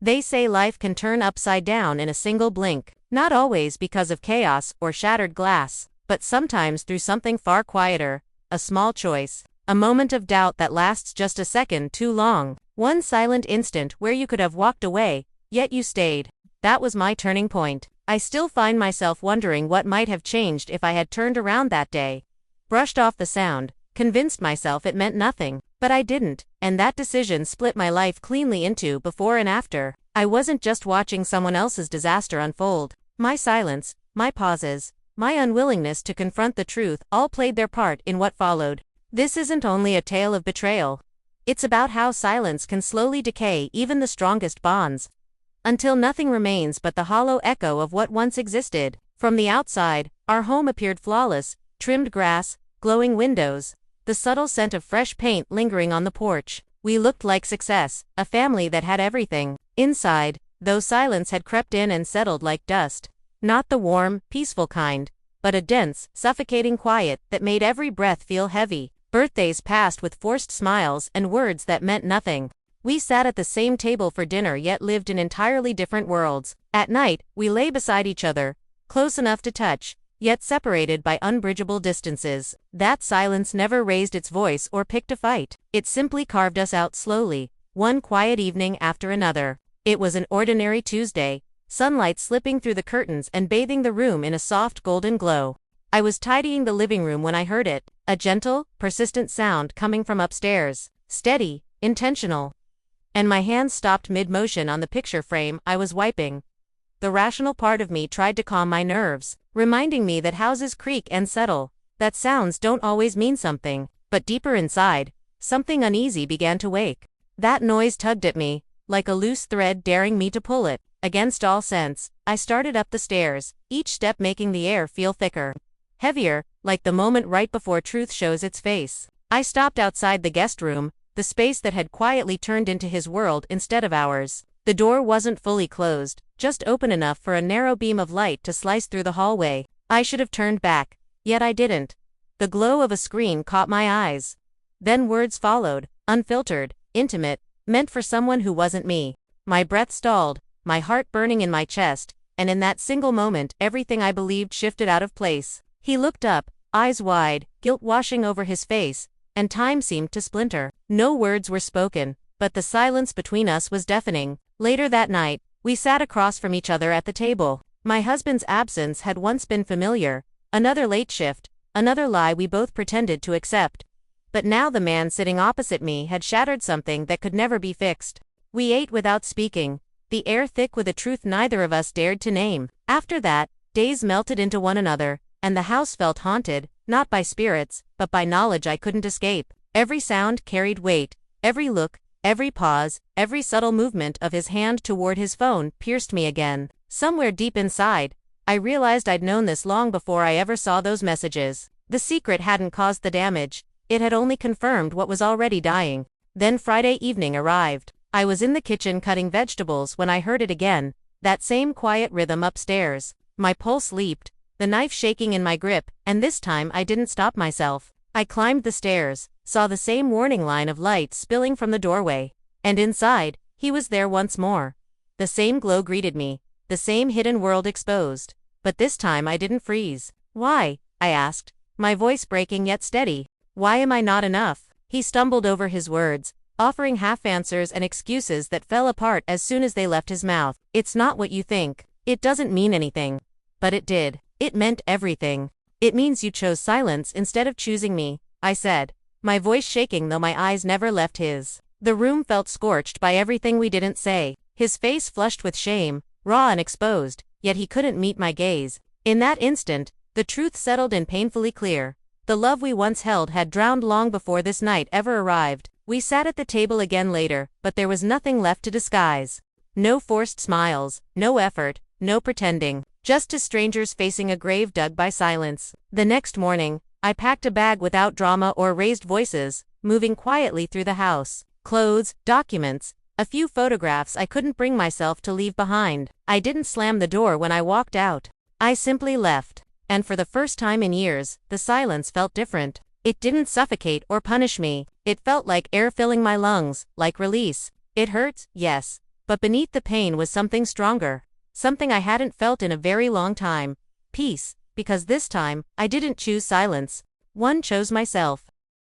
They say life can turn upside down in a single blink, not always because of chaos or shattered glass, but sometimes through something far quieter, a small choice, a moment of doubt that lasts just a second too long, one silent instant where you could have walked away, yet you stayed. That was my turning point. I still find myself wondering what might have changed if I had turned around that day, brushed off the sound, convinced myself it meant nothing, but I didn't, and that decision split my life cleanly into before and after. I wasn't just watching someone else's disaster unfold. My silence, my pauses, my unwillingness to confront the truth all played their part in what followed. This isn't only a tale of betrayal. It's about how silence can slowly decay even the strongest bonds, until nothing remains but the hollow echo of what once existed. From the outside, our home appeared flawless, trimmed grass, glowing windows, the subtle scent of fresh paint lingering on the porch. We looked like success, a family that had everything. Inside, though, silence had crept in and settled like dust. Not the warm, peaceful kind, but a dense, suffocating quiet that made every breath feel heavy. Birthdays passed with forced smiles and words that meant nothing. We sat at the same table for dinner yet lived in entirely different worlds. At night, we lay beside each other, close enough to touch, yet separated by unbridgeable distances. That silence never raised its voice or picked a fight. It simply carved us out slowly, one quiet evening after another. It was an ordinary Tuesday, sunlight slipping through the curtains and bathing the room in a soft golden glow. I was tidying the living room when I heard it, a gentle, persistent sound coming from upstairs, steady, intentional. And my hands stopped mid-motion on the picture frame I was wiping. The rational part of me tried to calm my nerves, reminding me that houses creak and settle, that sounds don't always mean something, but deeper inside, something uneasy began to wake. That noise tugged at me, like a loose thread daring me to pull it. Against all sense, I started up the stairs, each step making the air feel thicker, heavier, like the moment right before truth shows its face. I stopped outside the guest room, the space that had quietly turned into his world instead of ours. The door wasn't fully closed, just open enough for a narrow beam of light to slice through the hallway. I should have turned back, yet I didn't. The glow of a screen caught my eyes. Then words followed, unfiltered, intimate, meant for someone who wasn't me. My breath stalled, my heart burning in my chest, and in that single moment everything I believed shifted out of place. He looked up, eyes wide, guilt washing over his face, and time seemed to splinter. No words were spoken, but the silence between us was deafening. Later that night, we sat across from each other at the table. My husband's absence had once been familiar, another late shift, another lie we both pretended to accept. But now the man sitting opposite me had shattered something that could never be fixed. We ate without speaking, the air thick with a truth neither of us dared to name. After that, days melted into one another, and the house felt haunted, not by spirits, but by knowledge I couldn't escape. Every sound carried weight, every look, every pause, every subtle movement of his hand toward his phone pierced me again. Somewhere deep inside, I realized I'd known this long before I ever saw those messages. The secret hadn't caused the damage, it had only confirmed what was already dying. Then Friday evening arrived. I was in the kitchen cutting vegetables when I heard it again, that same quiet rhythm upstairs. My pulse leaped, the knife shaking in my grip, and this time I didn't stop myself. I climbed the stairs, saw the same warning line of light spilling from the doorway. And inside, he was there once more. The same glow greeted me, the same hidden world exposed. But this time I didn't freeze. Why? I asked, my voice breaking yet steady. Why am I not enough? He stumbled over his words, offering half-answers and excuses that fell apart as soon as they left his mouth. It's not what you think. It doesn't mean anything. But it did. It meant everything. It means you chose silence instead of choosing me, I said, my voice shaking though my eyes never left his. The room felt scorched by everything we didn't say. His face flushed with shame, raw and exposed, yet he couldn't meet my gaze. In that instant, the truth settled in painfully clear. The love we once held had drowned long before this night ever arrived. We sat at the table again later, but there was nothing left to disguise. No forced smiles, no effort, no pretending. Just as strangers facing a grave dug by silence. The next morning, I packed a bag without drama or raised voices, moving quietly through the house. Clothes, documents, a few photographs I couldn't bring myself to leave behind. I didn't slam the door when I walked out. I simply left. And for the first time in years, the silence felt different. It didn't suffocate or punish me. It felt like air filling my lungs, like release. It hurt, yes, But beneath the pain was something stronger. Something I hadn't felt in a very long time. Peace, because this time, I didn't choose silence. One chose myself.